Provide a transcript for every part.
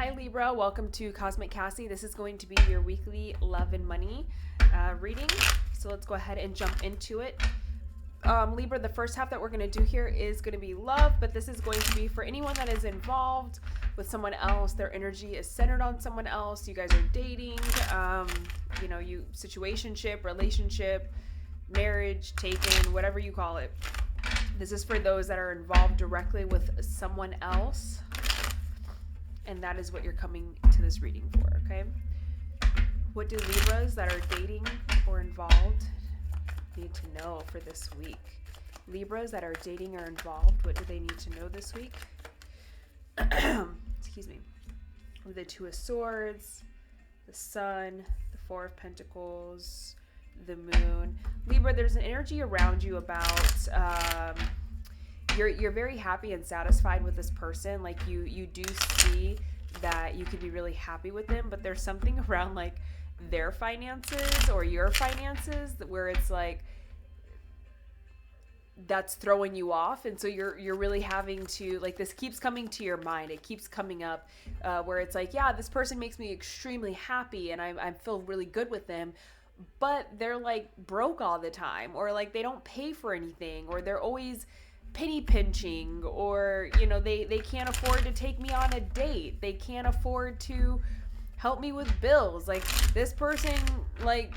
Hi Libra, welcome to Cosmic Cassie. This is going to be your weekly love and money reading. So let's go ahead and jump into it. Libra, the first half that we're going to do here is going to be love, but this is going to be for anyone that is involved with someone else. Their energy is centered on someone else. You guys are dating, you situationship, relationship, marriage, taken, whatever you call it. This is for those that are involved directly with someone else. And that is what you're coming to this reading for, okay? What do Libras that are dating or involved need to know for this week? Libras that are dating or involved, what do they need to know this week? Excuse me. With the Two of Swords, the Sun, the Four of Pentacles, the Moon. Libra, there's an energy around you about... You're very happy and satisfied with this person. Like you do see that you could be really happy with them, but there's something around like their finances or your finances where it's like that's throwing you off, and so you're really having to, like, this keeps coming to your mind. It keeps coming up where it's like, yeah, this person makes me extremely happy and I feel really good with them, but they're like broke all the time, or like they don't pay for anything, or they're always penny pinching, or they can't afford to take me on a date, they can't afford to help me with bills. Like this person, like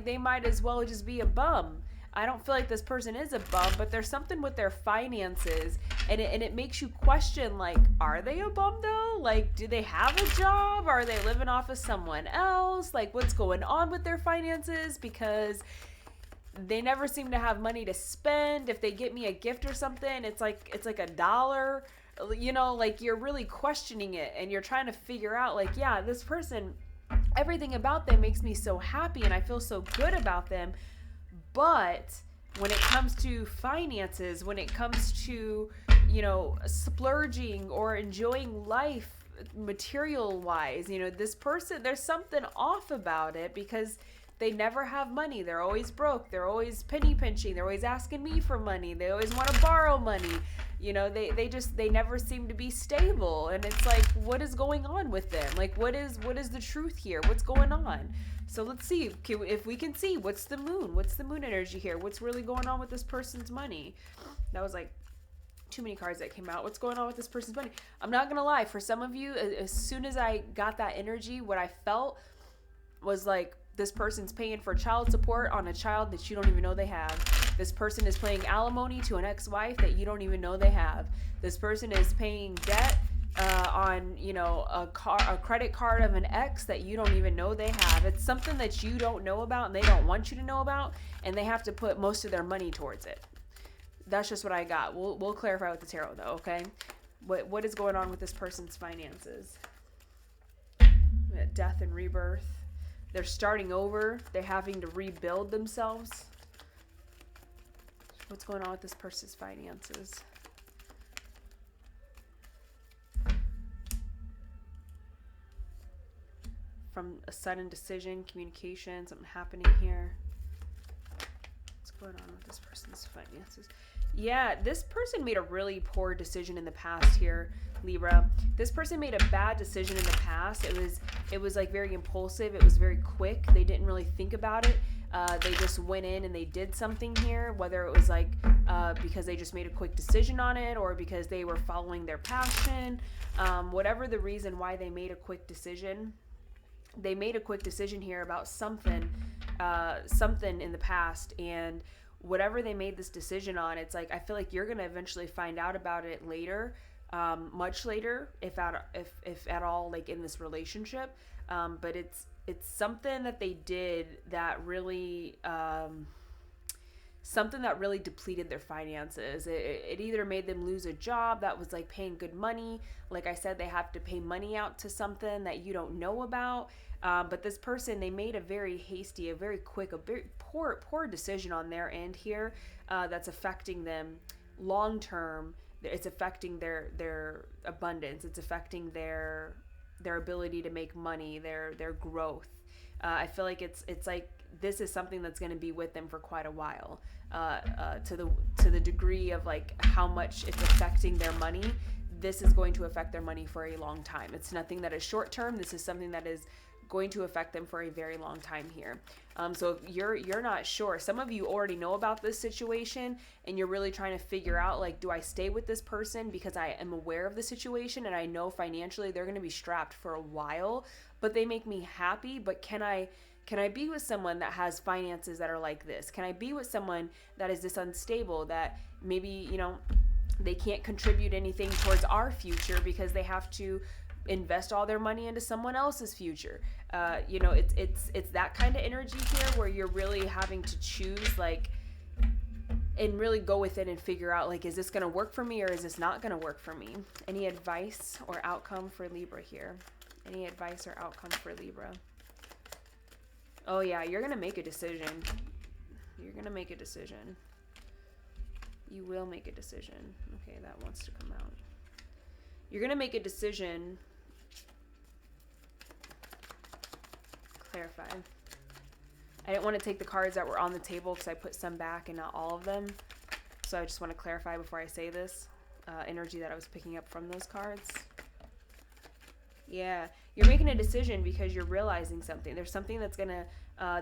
they might as well just be a bum. I don't feel like this person is a bum, but there's something with their finances, and it makes you question, like, are they a bum though? Like, do they have a job? Are they living off of someone else? Like, what's going on with their finances? Because they never seem to have money to spend. If they get me a gift or something, it's like $1. Like you're really questioning it, and you're trying to figure out, like, yeah, this person, everything about them makes me so happy and I feel so good about them. But when it comes to finances, when it comes to, splurging or enjoying life material wise, this person, there's something off about it, because they never have money. They're always broke. They're always penny pinching. They're always asking me for money. They always want to borrow money. They never seem to be stable. And it's like, what is going on with them? Like, what is the truth here? What's going on? So let's see if we can see what's the moon. What's the moon energy here? What's really going on with this person's money? That was like too many cards that came out. What's going on with this person's money? I'm not going to lie. For some of you, as soon as I got that energy, what I felt was like, this person's paying for child support on a child that you don't even know they have. This person is paying alimony to an ex-wife that you don't even know they have. This person is paying debt on, a credit card of an ex that you don't even know they have. It's something that you don't know about and they don't want you to know about, and they have to put most of their money towards it. That's just what I got. We'll clarify with the tarot though, okay? What is going on with this person's finances? Death and rebirth. They're starting over. They're having to rebuild themselves. What's going on with this person's finances? From a sudden decision, communication, something happening here. What's going on with this person's finances? Yeah, this person made a really poor decision in the past here, Libra. This person made a bad decision in the past. It was like very impulsive. It was very quick. They didn't really think about it. They just went in and they did something here, whether it was like because they just made a quick decision on it, or because they were following their passion. Whatever the reason why they made a quick decision, they made a quick decision here about something in the past, and whatever they made this decision on, it's like, I feel like you're going to eventually find out about it later, much later, if at all, like in this relationship. But it's something that they did that really, depleted their finances. It either made them lose a job that was like paying good money. Like I said, they have to pay money out to something that you don't know about. But this person, they made a very hasty, a very quick, a very poor decision on their end here, that's affecting them long term. It's affecting their abundance. It's affecting their ability to make money, their growth. I feel like it's like this is something that's going to be with them for quite a while, to the degree of like how much it's affecting their money. this is going to affect their money for a long time. It's nothing that is short term. This is something that is going to affect them for a very long time here. So if you're not sure, some of you already know about this situation and you're really trying to figure out, like, do I stay with this person because I am aware of the situation and I know financially they're going to be strapped for a while, but they make me happy, but can I be with someone that has finances that are like this? Can I be with someone that is this unstable, that maybe, they can't contribute anything towards our future because they have to invest all their money into someone else's future? It's that kind of energy here where you're really having to choose, like, and really go with it and figure out, like, is this going to work for me or is this not going to work for me? Any advice or outcome for Libra here? Any advice or outcome for Libra? Oh yeah, you're going to make a decision. You're going to make a decision. You will make a decision. Okay, that wants to come out. You're going to make a decision. Clarify. I didn't want to take the cards that were on the table because I put some back and not all of them. So I just want to clarify before I say this energy that I was picking up from those cards. Yeah, you're making a decision because you're realizing something. There's something that's going to,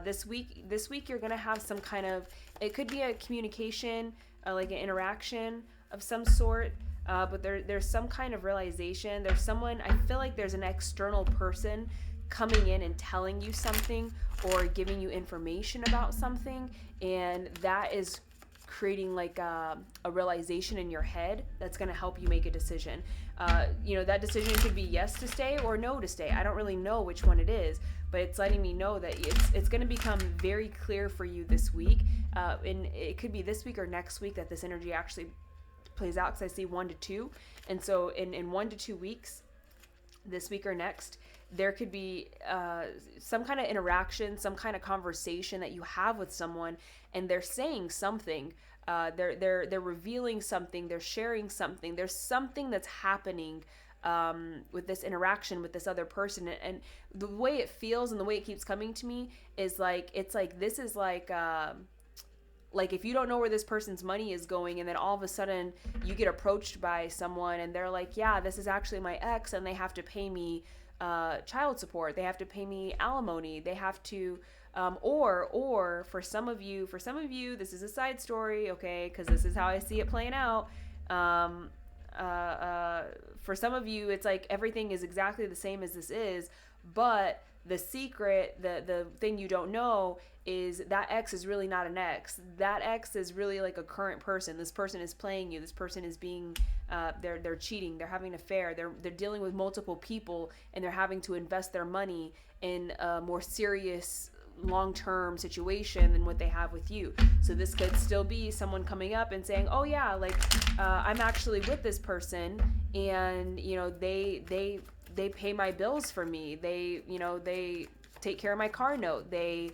this week you're going to have some kind of, it could be a communication, like an interaction of some sort. But there's some kind of realization. There's someone, I feel like there's an external person coming in and telling you something or giving you information about something, and that is creating like a realization in your head that's going to help you make a decision. That decision could be yes to stay or no to stay. I don't really know which one it is, but it's letting me know that it's going to become very clear for you this week. And it could be this week or next week that this energy actually plays out, because I see 1 to 2. And so in 1 to 2 weeks, this week or next, there could be some kind of interaction, some kind of conversation that you have with someone, and they're saying something. They're revealing something. They're sharing something. There's something that's happening with this interaction with this other person, and the way it feels and the way it keeps coming to me is like, it's like, this is like if you don't know where this person's money is going, and then all of a sudden you get approached by someone and they're like, yeah, this is actually my ex and they have to pay me child support, they have to pay me alimony, they have to or for some of you, this is a side story, okay, because this is how I see it playing out. For some of you, it's like everything is exactly the same as this is, but the secret, the thing you don't know is that ex is really not an ex. That ex is really like a current person. This person is playing you. This person is being, they're cheating. They're having an affair. They're dealing with multiple people, and they're having to invest their money in a more serious long-term situation than what they have with you. So this could still be someone coming up and saying, oh yeah, like I'm actually with this person, and they pay my bills for me. They take care of my car note. They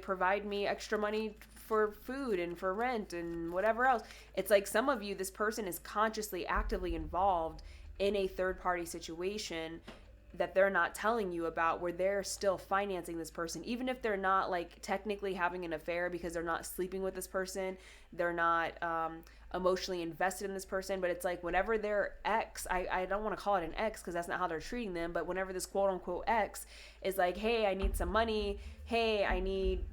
provide me extra money for food and for rent and whatever else. It's like some of you, this person is consciously, actively involved in a third-party situation that they're not telling you about, where they're still financing this person, even if they're not like technically having an affair because they're not sleeping with this person, they're not emotionally invested in this person, but it's like whenever their ex, I don't want to call it an ex because that's not how they're treating them, but whenever this quote-unquote ex is like, hey, I need some money, hey, I need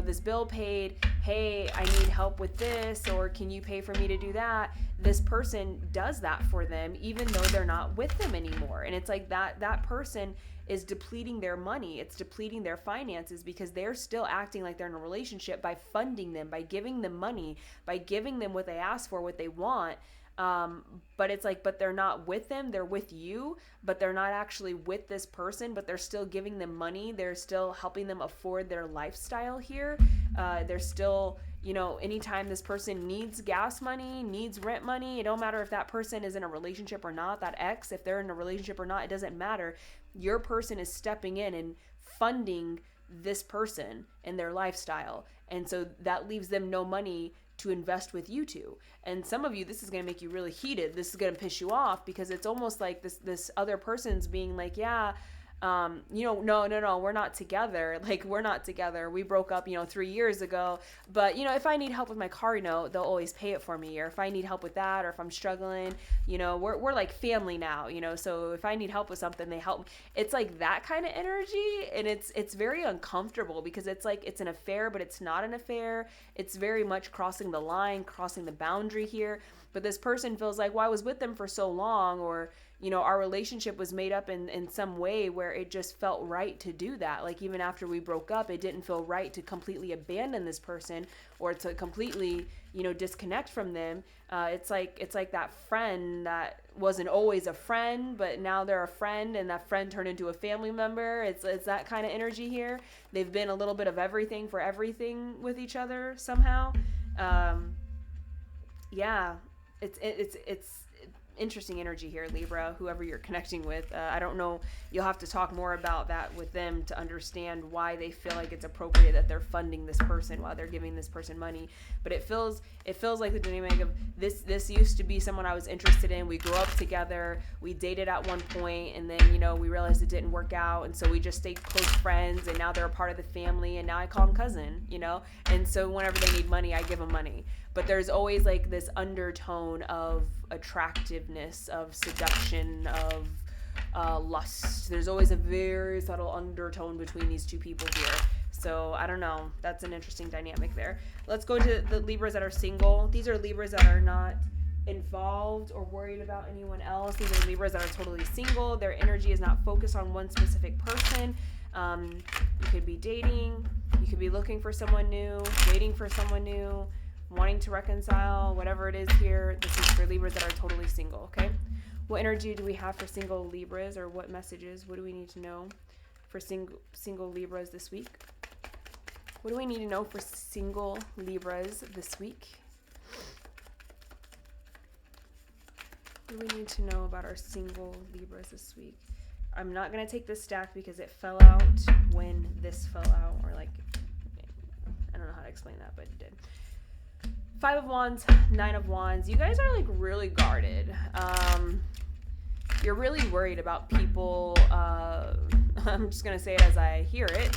this bill paid, hey, I need help with this, or can you pay for me to do that, this person does that for them even though they're not with them anymore. And it's like that person is depleting their money, it's depleting their finances, because they're still acting like they're in a relationship by funding them, by giving them money, by giving them what they ask for, what they want. But it's like, but they're not with them, they're with you, but they're not actually with this person, but they're still giving them money, they're still helping them afford their lifestyle here. They're still, anytime this person needs gas money, needs rent money, it don't matter if that person is in a relationship or not, that ex, if they're in a relationship or not, it doesn't matter. Your person is stepping in and funding this person and their lifestyle. And so that leaves them no money to invest with you two. And some of you, this is going to make you really heated. This is going to piss you off, because it's almost like this other person's being like, yeah, no, we're not together. Like, we're not together. We broke up, 3 years ago. But, if I need help with my car note, they'll always pay it for me. Or if I need help with that, or if I'm struggling, we're like family now, so if I need help with something, they help me. It's like that kind of energy. And it's very uncomfortable because it's like, it's an affair, but it's not an affair. It's very much crossing the line, crossing the boundary here. But this person feels like, well, I was with them for so long, or, our relationship was made up in some way where it just felt right to do that. Like, even after we broke up, it didn't feel right to completely abandon this person or to completely, disconnect from them. It's like that friend that wasn't always a friend, but now they're a friend, and that friend turned into a family member. It's that kind of energy here. They've been a little bit of everything for everything with each other somehow. Yeah, it's interesting energy here, Libra, whoever you're connecting with. I don't know. You'll have to talk more about that with them to understand why they feel like it's appropriate that they're funding this person while they're giving this person money. But it feels like the dynamic of this used to be someone I was interested in. We grew up together. We dated at one point, and then, we realized it didn't work out. And so we just stayed close friends, and now they're a part of the family, and now I call them cousin, And so whenever they need money, I give them money. But there's always like this undertone of attractiveness, of seduction, of lust. There's always a very subtle undertone between these two people here. So I don't know. That's an interesting dynamic there. Let's go to the Libras that are single. These are Libras that are not involved or worried about anyone else. These are Libras that are totally single. Their energy is not focused on one specific person. You could be dating. You could be looking for someone new, waiting for someone new, wanting to reconcile, whatever it is here. This is for Libras that are totally single, okay? What energy do we have for single Libras, or what messages? What do we need to know for single Libras this week? What do we need to know for single Libras this week? What do we need to know about our single Libras this week? I'm not going to take this stack because it fell out when this fell out, or like, I don't know how to explain that, but it did. 5 of Wands, 9 of Wands. You guys are like really guarded. You're really worried about people. I'm just going to say it as I hear it.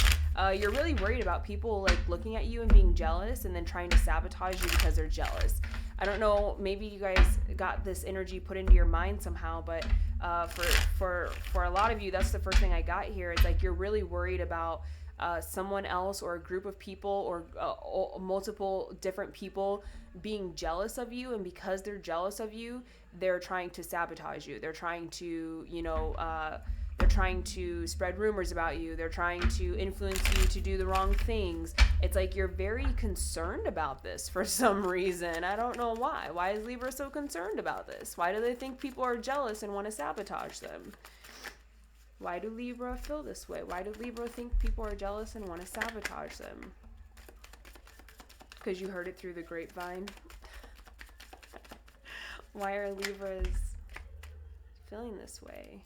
You're really worried about people like looking at you and being jealous and then trying to sabotage you because they're jealous. I don't know, maybe you guys got this energy put into your mind somehow, but for a lot of you, that's the first thing I got here. It's like you're really worried about someone else or a group of people or multiple different people being jealous of you, and because they're jealous of you, they're trying to sabotage you. They're trying to, they're trying to spread rumors about you. They're trying to influence you to do the wrong things. It's like you're very concerned about this for some reason. I don't know why. Why is Libra so concerned about this? Why do they think people are jealous and want to sabotage them? Why do Libra feel this way? Why do Libra think people are jealous and want to sabotage them? Because you heard it through the grapevine. Why are Libras feeling this way?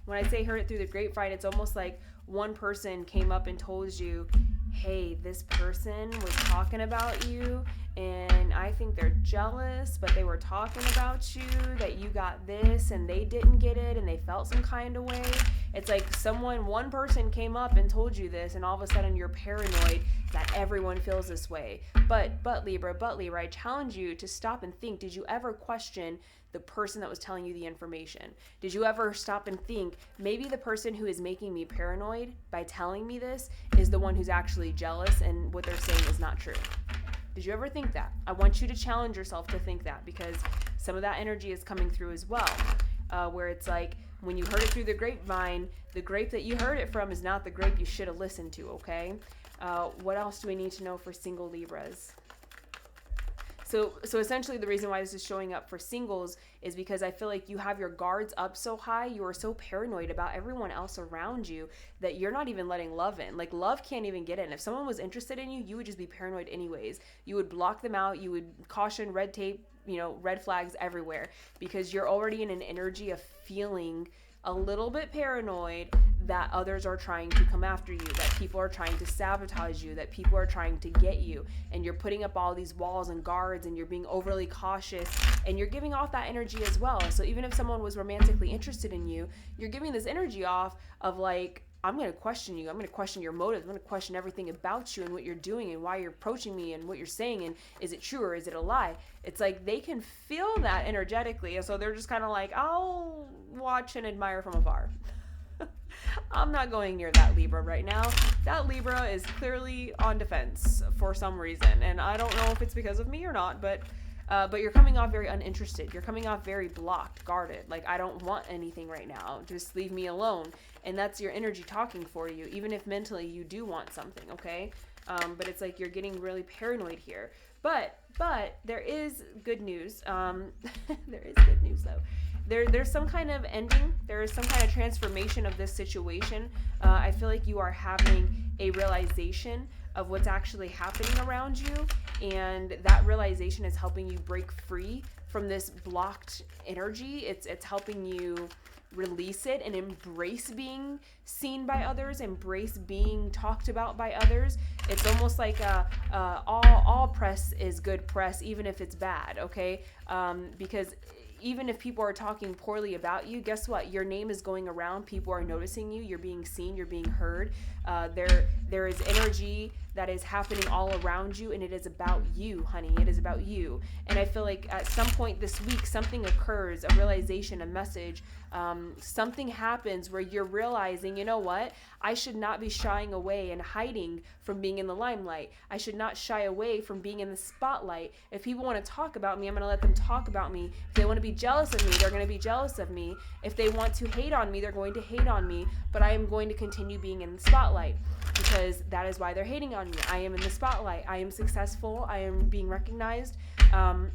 When I say heard it through the grapevine, it's almost like one person came up and told you, hey, this person was talking about you, and I think they're jealous, but they were talking about you, that you got this, and they didn't get it, and they felt some kind of way. It's like one person came up and told you this, and all of a sudden you're paranoid that everyone feels this way. But Libra, I challenge you to stop and think, did you ever question the person that was telling you the information? Did you ever stop and think, maybe the person who is making me paranoid by telling me this is the one who's actually jealous and what they're saying is not true? Did you ever think that? I want you to challenge yourself to think that, because some of that energy is coming through as well, where it's like, when you heard it through the grapevine, the grape that you heard it from is not the grape you should have listened to, okay? What else do we need to know for single Libras? So essentially the reason why this is showing up for singles is because I feel like you have your guards up so high, you are so paranoid about everyone else around you that you're not even letting love in. Like, love can't even get in. If someone was interested in you, you would just be paranoid anyways. You would block them out. You would caution, red tape, red flags everywhere, because you're already in an energy of feeling a little bit paranoid that others are trying to come after you, that people are trying to sabotage you, that people are trying to get you, and you're putting up all these walls and guards, and you're being overly cautious, and you're giving off that energy as well. So even if someone was romantically interested in you, you're giving this energy off of like, I'm going to question you. I'm going to question your motives. I'm going to question everything about you and what you're doing and why you're approaching me and what you're saying, and is it true or is it a lie? It's like they can feel that energetically, and so they're just kind of like, I'll watch and admire from afar. I'm not going near that Libra right now. That Libra is clearly on defense for some reason, and I don't know if it's because of me or not, but you're coming off very uninterested. You're coming off very blocked, guarded. Like, I don't want anything right now. Just leave me alone. And that's your energy talking for you, even if mentally you do want something, okay? But it's like you're getting really paranoid here. But there is good news. There is good news, though. There's some kind of ending. There is some kind of transformation of this situation. I feel like you are having a realization of what's actually happening around you, and that realization is helping you break free from this blocked energy. It's helping you release it and embrace being seen by others, embrace being talked about by others. It's almost like all press is good press, even if it's bad, okay? Because even if people are talking poorly about you, guess what? Your name is going around. People are noticing you. You're being seen. You're being heard. There is energy that is happening all around you, and it is about you, honey. It is about you. And I feel like at some point this week, something occurs, a realization, a message, something happens where you're realizing, you know what? I should not be shying away and hiding from being in the limelight. I should not shy away from being in the spotlight. If people want to talk about me, I'm going to let them talk about me. If they want to be jealous of me, they're going to be jealous of me. If they want to hate on me, they're going to hate on me. But I am going to continue being in the spotlight, because that is why they're hating on me. I am in the spotlight. I am successful. I am being recognized. I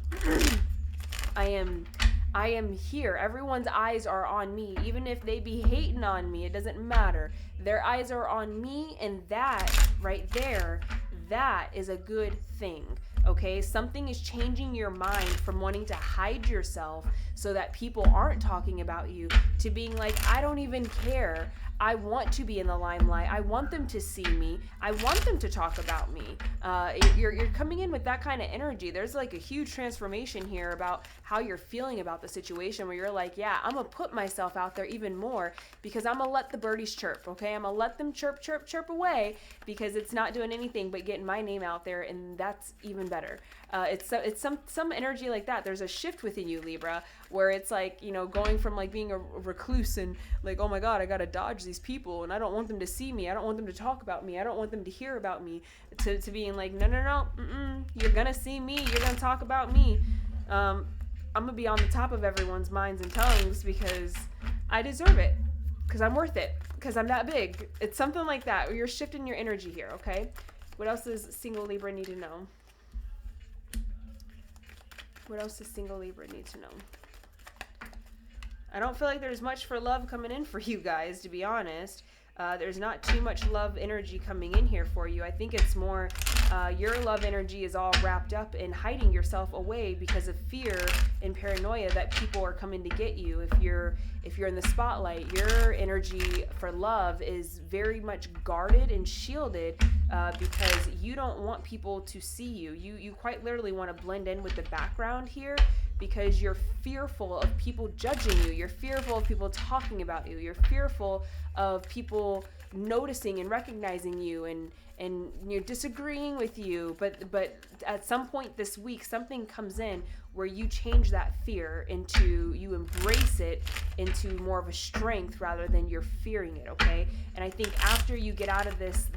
am here. Everyone's eyes are on me. Even if they be hating on me, it doesn't matter. Their eyes are on me, and that right there, that is a good thing. Okay, something is changing your mind from wanting to hide yourself so that people aren't talking about you, to being like, I don't even care. I want to be in the limelight. I want them to see me. I want them to talk about me. You're coming in with that kind of energy. There's like a huge transformation here about how you're feeling about the situation, where you're like, yeah, I'm going to put myself out there even more, because I'm going to let the birdies chirp, okay? I'm going to let them chirp, chirp, chirp away, because it's not doing anything but getting my name out there, and that's even better. It's some energy like that. There's a shift within you, Libra, where it's like, you know, going from like being a recluse and like, oh my God, I got to dodge these people and I don't want them to see me. I don't want them to talk about me. I don't want them to hear about me, to being like, no, you're going to see me. You're going to talk about me. I'm going to be on the top of everyone's minds and tongues, because I deserve it, because I'm worth it, because I'm that big. It's something like that. You're shifting your energy here, okay? What else does single Libra need to know? What else does single Libra need to know? I don't feel like there's much for love coming in for you guys, to be honest. There's not too much love energy coming in here for you. I think it's more your love energy is all wrapped up in hiding yourself away because of fear and paranoia that people are coming to get you. If you're in the spotlight, your energy for love is very much guarded and shielded because you don't want people to see you. You quite literally want to blend in with the background here, because you're fearful of people judging you. You're fearful of people talking about you. You're fearful of people noticing and recognizing you and you're disagreeing with you. But at some point this week, something comes in where you change that fear into, you embrace it into more of a strength rather than you're fearing it, okay? And I think after you get out of this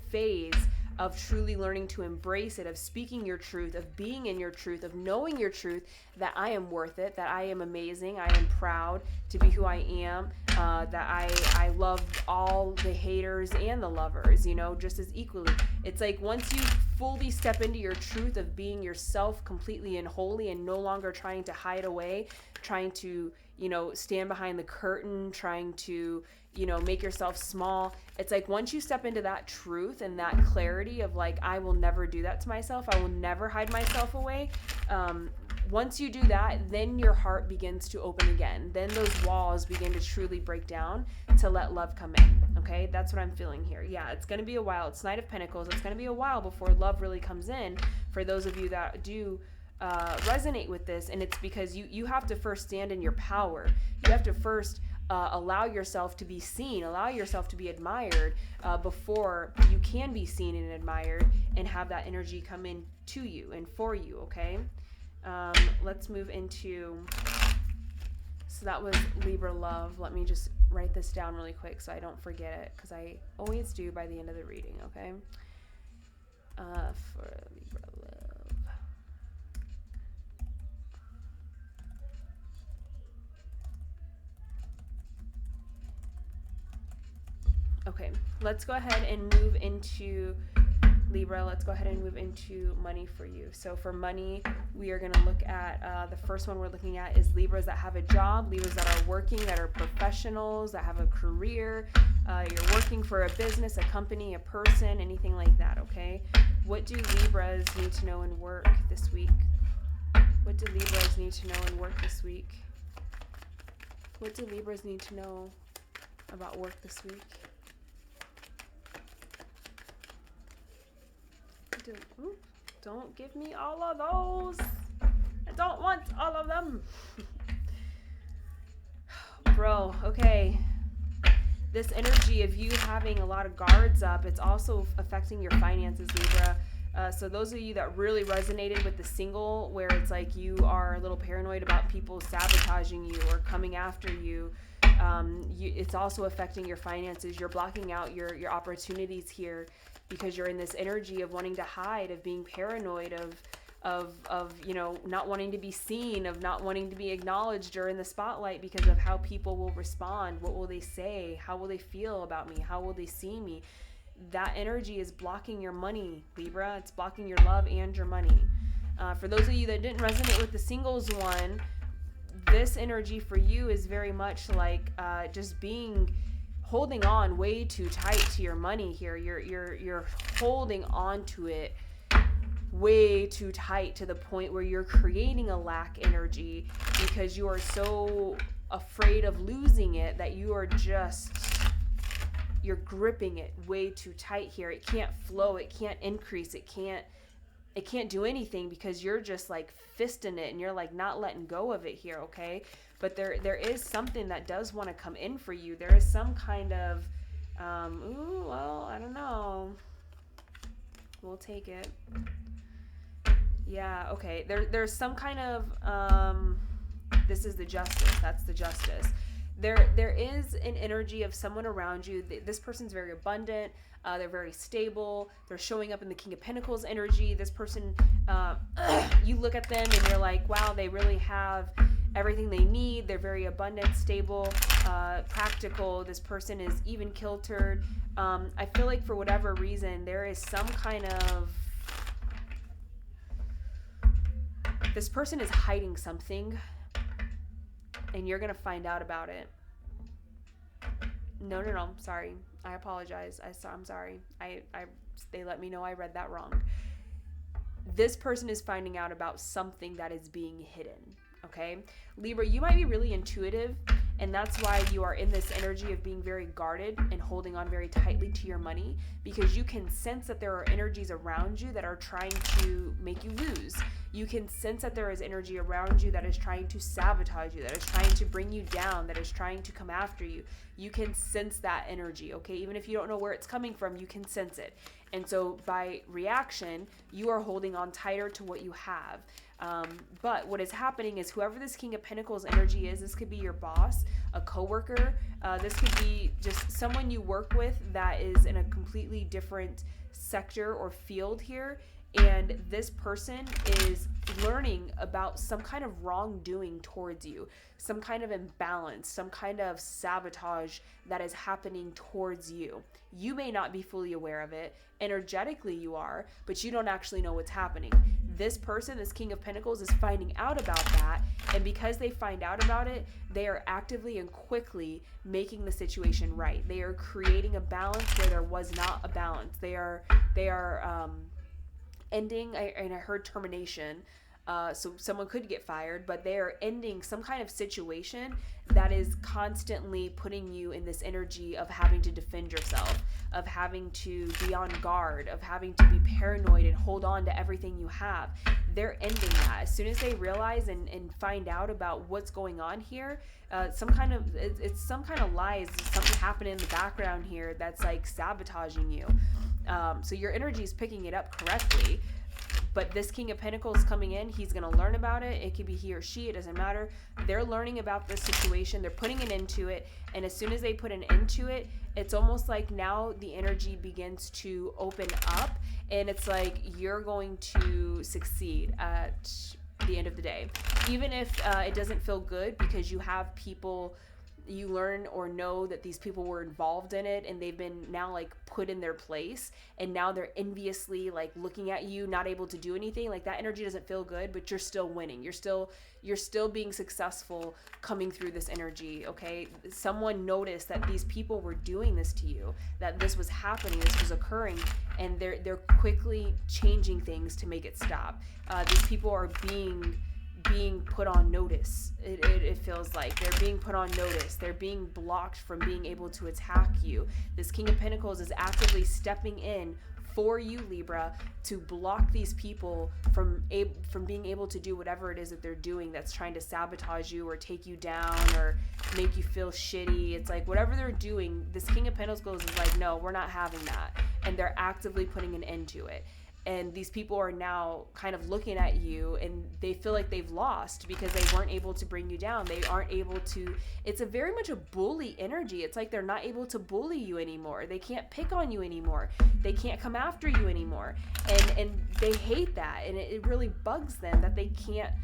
phase of truly learning to embrace it, of speaking your truth, of being in your truth, of knowing your truth, that I am worth it, that I am amazing, I am proud to be who I am, that I love all the haters and the lovers, you know, just as equally. It's like once you fully step into your truth of being yourself completely and wholly and no longer trying to hide away, trying to, you know, stand behind the curtain, trying to, you know, make yourself small. It's like once you step into that truth and that clarity of like, I will never do that to myself, I will never hide myself away, Once you do that, then your heart begins to open again. Then those walls begin to truly break down to let love come in. Okay, that's what I'm feeling here. Yeah, it's going to be a while. It's Knight of Pentacles. It's going to be a while before love really comes in for those of you that do resonate with this. And it's because you have to first stand in your power. You have to first allow yourself to be seen, allow yourself to be admired before you can be seen and admired and have that energy come in to you and for you, okay? Let's move into, so that was Libra love. Let me just write this down really quick so I don't forget it, because I always do by the end of the reading, okay? For Libra love. Okay, let's go ahead and move into Libra. Let's go ahead and move into money for you. So for money, we are going to look at, the first one we're looking at is Libras that have a job, Libras that are working, that are professionals, that have a career. You're working for a business, a company, a person, anything like that, okay? What do Libras need to know in work this week? What do Libras need to know in work this week? What do Libras need to know about work this week? Don't give me all of those. I don't want all of them. Bro, okay. This energy of you having a lot of guards up, it's also affecting your finances, Libra. So those of you that really resonated with the single, where it's like you are a little paranoid about people sabotaging you or coming after you, it's also affecting your finances. You're blocking out your opportunities here because you're in this energy of wanting to hide, of being paranoid, of you know, not wanting to be seen, of not wanting to be acknowledged or in the spotlight because of how people will respond. What will they say? How will they feel about me? How will they see me? That energy is blocking your money, Libra. It's blocking your love and your money. For those of you that didn't resonate with the singles one, this energy for you is very much like just holding on way too tight to your money here. You're holding on to it way too tight to the point where you're creating a lack energy because you are so afraid of losing it that you're gripping it way too tight here. It can't flow, it can't increase, it can't do anything because you're just like fisting it and you're like not letting go of it here, okay? But there is something that does want to come in for you. There is some kind of, I don't know. We'll take it. Yeah, okay. There's some kind of, this is the justice. That's the justice. There is an energy of someone around you. This person's very abundant. They're very stable. They're showing up in the King of Pentacles energy. This person, you look at them and you're like, wow, they really have everything they need. They're very abundant, stable, practical. This person is even kiltered. I feel like for whatever reason, there is some kind of, this person is hiding something and you're going to find out about it. No, sorry. I apologize. I'm sorry. They let me know I read that wrong. This person is finding out about something that is being hidden. Okay? Libra, you might be really intuitive, and that's why you are in this energy of being very guarded and holding on very tightly to your money, because you can sense that there are energies around you that are trying to make you lose. You can sense that there is energy around you that is trying to sabotage you, that is trying to bring you down, that is trying to come after you. You can sense that energy, okay? Even if you don't know where it's coming from, you can sense it. And so by reaction, you are holding on tighter to what you have. But what is happening is whoever this King of Pentacles energy is, this could be your boss, a coworker. This could be just someone you work with that is in a completely different sector or field here. And this person is learning about some kind of wrongdoing towards you, some kind of imbalance, some kind of sabotage that is happening towards you. You may not be fully aware of it. Energetically you are, but you don't actually know what's happening. This person, this King of Pentacles, is finding out about that. And because they find out about it, they are actively and quickly making the situation right. They are creating a balance where there was not a balance. They are ending, and I heard termination. So someone could get fired, but they are ending some kind of situation that is constantly putting you in this energy of having to defend yourself, of having to be on guard, of having to be paranoid and hold on to everything you have. They're ending that. As soon as they realize and find out about what's going on here, it's some kind of lies, something happening in the background here that's like sabotaging you. So your energy is picking it up correctly. But this King of Pentacles coming in, he's going to learn about it. It could be he or she, it doesn't matter. They're learning about this situation. They're putting an end to it. And as soon as they put an end to it, it's almost like now the energy begins to open up. And it's like you're going to succeed at the end of the day. Even if it doesn't feel good, because you have people, you learn or know that these people were involved in it and they've been now like put in their place, and now they're enviously like looking at you, not able to do anything. Like that energy doesn't feel good, but you're still winning. You're still being successful coming through this energy. Okay. Someone noticed that these people were doing this to you, that this was happening, this was occurring, and they're quickly changing things to make it stop. These people are being put on notice. It feels like they're being put on notice. They're being blocked from being able to attack you. This King of Pentacles is actively stepping in for you, Libra, to block these people from being able to do whatever it is that they're doing that's trying to sabotage you or take you down or make you feel shitty. It's like whatever they're doing, this King of Pentacles is like, no, we're not having that. And they're actively putting an end to it. And these people are now kind of looking at you and they feel like they've lost because they weren't able to bring you down. They aren't able to, it's a very much a bully energy. It's like they're not able to bully you anymore. They can't pick on you anymore. They can't come after you anymore. And they hate that. And it really bugs them that they can't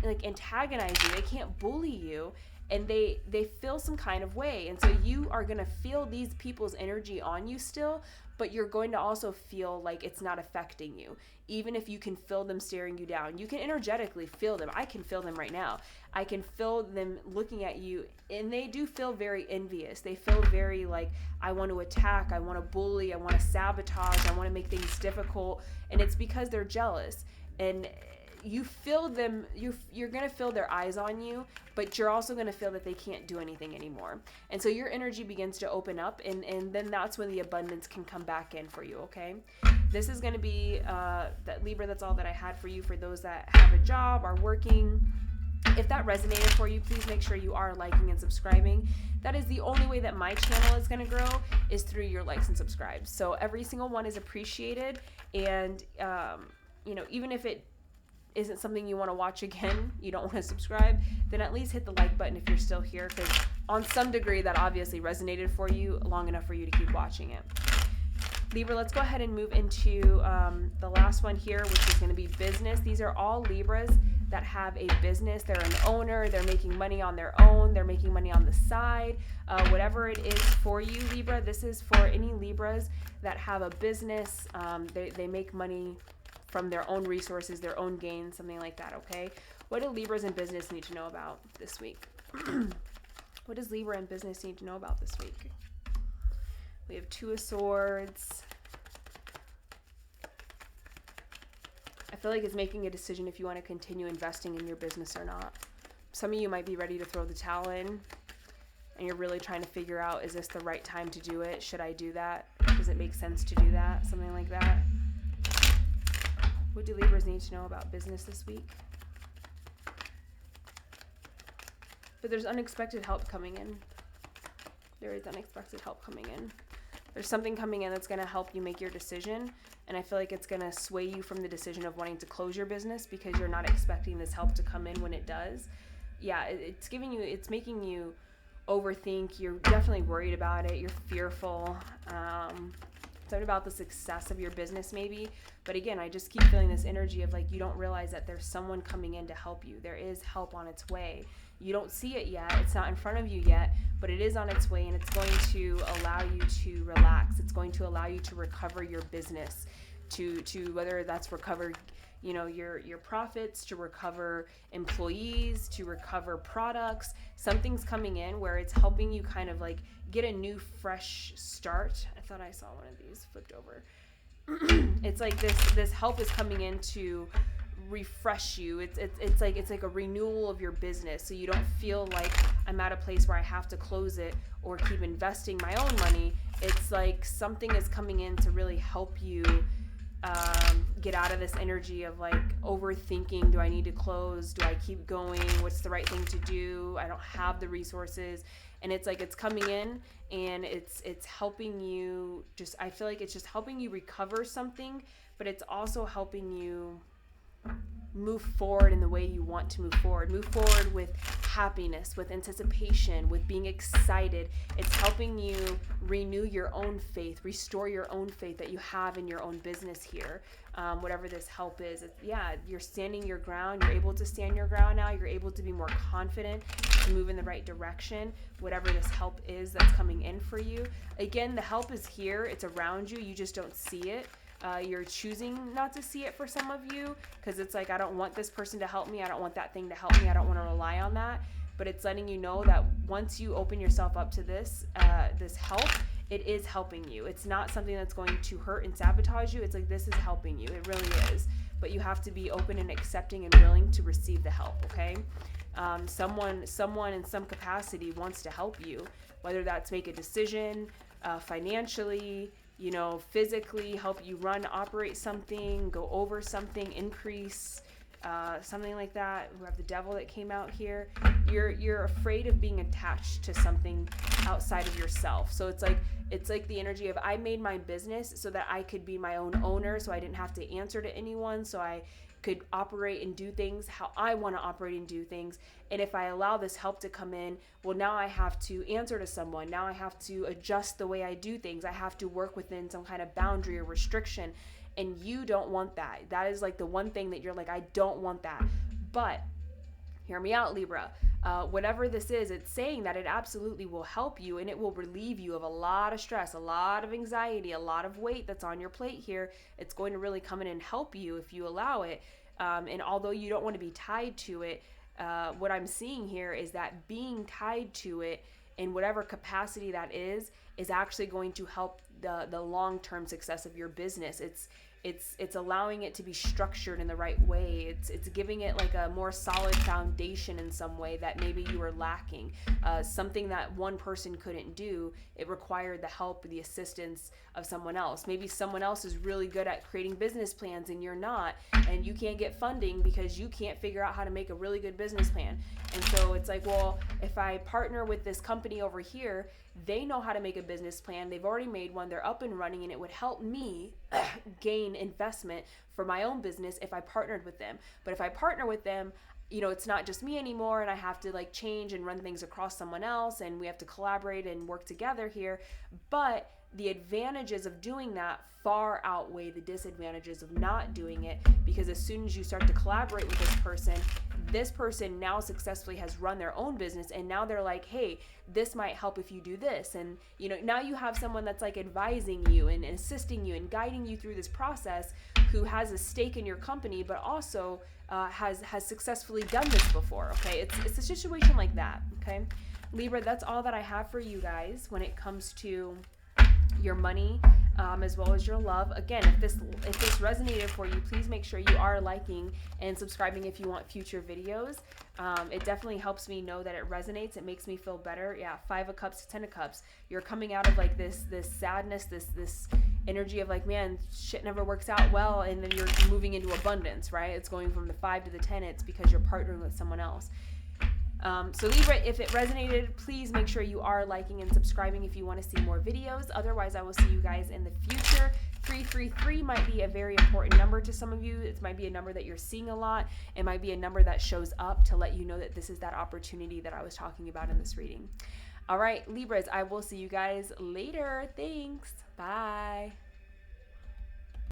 like antagonize you. They can't bully you. And they feel some kind of way. And so you are going to feel these people's energy on you still, but you're going to also feel like it's not affecting you. Even if you can feel them staring you down, you can energetically feel them. I can feel them right now. I can feel them looking at you, and they do feel very envious. They feel very like, I want to attack, I want to bully, I want to sabotage, I want to make things difficult. And it's because they're jealous. And you feel them, you're going to feel their eyes on you, but you're also going to feel that they can't do anything anymore. And so your energy begins to open up, and then that's when the abundance can come back in for you, okay? This is going to be, that Libra, that's all that I had for you, for those that have a job, are working. If that resonated for you, please make sure you are liking and subscribing. That is the only way that my channel is going to grow, is through your likes and subscribes. So every single one is appreciated. And, even if it isn't something you want to watch again, you don't want to subscribe, then at least hit the like button if you're still here, because on some degree that obviously resonated for you long enough for you to keep watching it. Libra, let's go ahead and move into the last one here, which is going to be business. These are all Libras that have a business. They're an owner. They're making money on their own. They're making money on the side. Whatever it is for you, Libra, this is for any Libras that have a business. They make money from their own resources, their own gains, something like that, okay? What do Libras in business need to know about this week? What does Libra in business need to know about this week? We have Two of Swords. I feel like it's making a decision if you want to continue investing in your business or not. Some of you might be ready to throw the towel in, and you're really trying to figure out, is this the right time to do it? Should I do that? Does it make sense to do that? Something like that. What do Libras need to know about business this week? But there's unexpected help coming in. There is unexpected help coming in. There's something coming in that's going to help you make your decision. And I feel like it's going to sway you from the decision of wanting to close your business because you're not expecting this help to come in when it does. Yeah, it's making you overthink. You're definitely worried about it. You're fearful. Something about the success of your business maybe. But again, I just keep feeling this energy of like, you don't realize that there's someone coming in to help you. There is help on its way. You don't see it yet. It's not in front of you yet, but it is on its way, and it's going to allow you to relax. It's going to allow you to recover your business, to whether that's recover, your profits, to recover employees, to recover products. Something's coming in where it's helping you kind of like get a new fresh start. I thought I saw one of these flipped over. It's like this help is coming in to refresh you. It's like a renewal of your business, so you don't feel like I'm at a place where I have to close it or keep investing my own money. It's like something is coming in to really help you get out of this energy of like overthinking. Do I need to close? Do I keep going? What's the right thing to do? I don't have the resources. And it's like it's coming in and it's helping you just, I feel like it's just helping you recover something, but it's also helping you move forward in the way you want to move forward. Move forward with happiness, with anticipation, with being excited. It's helping you renew your own faith, restore your own faith that you have in your own business here. Whatever this help is, you're standing your ground. You're able to stand your ground now. You're able to be more confident, to move in the right direction. Whatever this help is that's coming in for you. Again, the help is here. It's around you. You just don't see it. You're choosing not to see it for some of you because it's like, I don't want this person to help me. I don't want that thing to help me. I don't want to rely on that. But it's letting you know that once you open yourself up to this help, it is helping you. It's not something that's going to hurt and sabotage you. It's like, this is helping you. It really is. But you have to be open and accepting and willing to receive the help, okay? Someone in some capacity wants to help you, whether that's make a decision, financially, physically, help you operate something, go over something, increase, something like that. We have the devil that came out here. You're afraid of being attached to something outside of yourself. So it's like the energy of, I made my business so that I could be my own owner, so I didn't have to answer to anyone, so I could operate and do things how I want to operate and do things. And if I allow this help to come in, well, now I have to answer to someone. Now I have to adjust the way I do things. I have to work within some kind of boundary or restriction. And you don't want that. That is like the one thing that you're like, I don't want that. But hear me out, Libra. Whatever this is, it's saying that it absolutely will help you and it will relieve you of a lot of stress, a lot of anxiety, a lot of weight that's on your plate here. It's going to really come in and help you if you allow it. And although you don't want to be tied to it, what I'm seeing here is that being tied to it in whatever capacity that is actually going to help the long-term success of your business. It's allowing it to be structured in the right way. It's giving it like a more solid foundation in some way that maybe you were lacking. Something that one person couldn't do, it required the help, the assistance of someone else. Maybe someone else is really good at creating business plans and you're not, and you can't get funding because you can't figure out how to make a really good business plan. And so it's like, well, if I partner with this company over here, they know how to make a business plan. They've already made one. They're up and running, and it would help me gain investment for my own business if I partnered with them. But if I partner with them, it's not just me anymore, and I have to like change and run things across someone else, and we have to collaborate and work together here. But the advantages of doing that far outweigh the disadvantages of not doing it, because as soon as you start to collaborate with this person now successfully has run their own business, and now they're like, hey, this might help if you do this. And now you have someone that's like advising you and assisting you and guiding you through this process, who has a stake in your company, but also has successfully done this before. Okay, it's a situation like that. Okay, Libra, that's all that I have for you guys when it comes to your money, as well as your love. Again, if this resonated for you, please make sure you are liking and subscribing if you want future videos. It definitely helps me know that it resonates. It makes me feel better. Yeah, 5 of Cups to 10 of Cups. You're coming out of like this sadness, this energy of like, man, shit never works out well, and then you're moving into abundance, right? It's going from the 5 to the 10. It's because you're partnering with someone else. So Libra, if it resonated, please make sure you are liking and subscribing if you want to see more videos. Otherwise, I will see you guys in the future. 333 might be a very important number to some of you. It might be a number that you're seeing a lot. It might be a number that shows up to let you know that this is that opportunity that I was talking about in this reading. All right, Libras, I will see you guys later. Thanks. Bye.